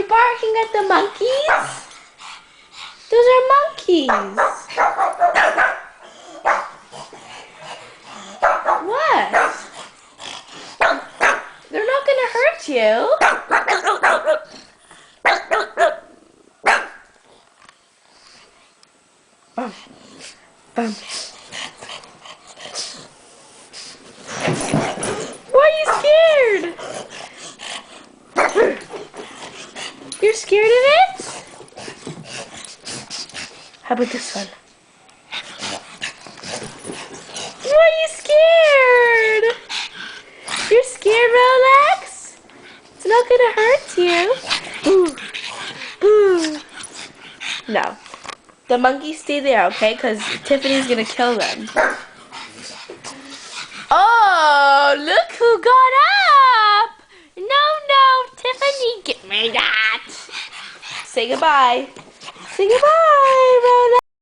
you barking at the monkeys? Those are monkeys. What? They're not gonna hurt you. Why are you scared? You're scared of it? How about this one? Why are you scared? You're scared, Rolex? It's not gonna hurt you. Boo. Boo. No. The monkeys stay there, okay? Because Tiffany's gonna kill them. Oh, look who got up! No, Tiffany, get me that. Say goodbye. Say goodbye, Rolex.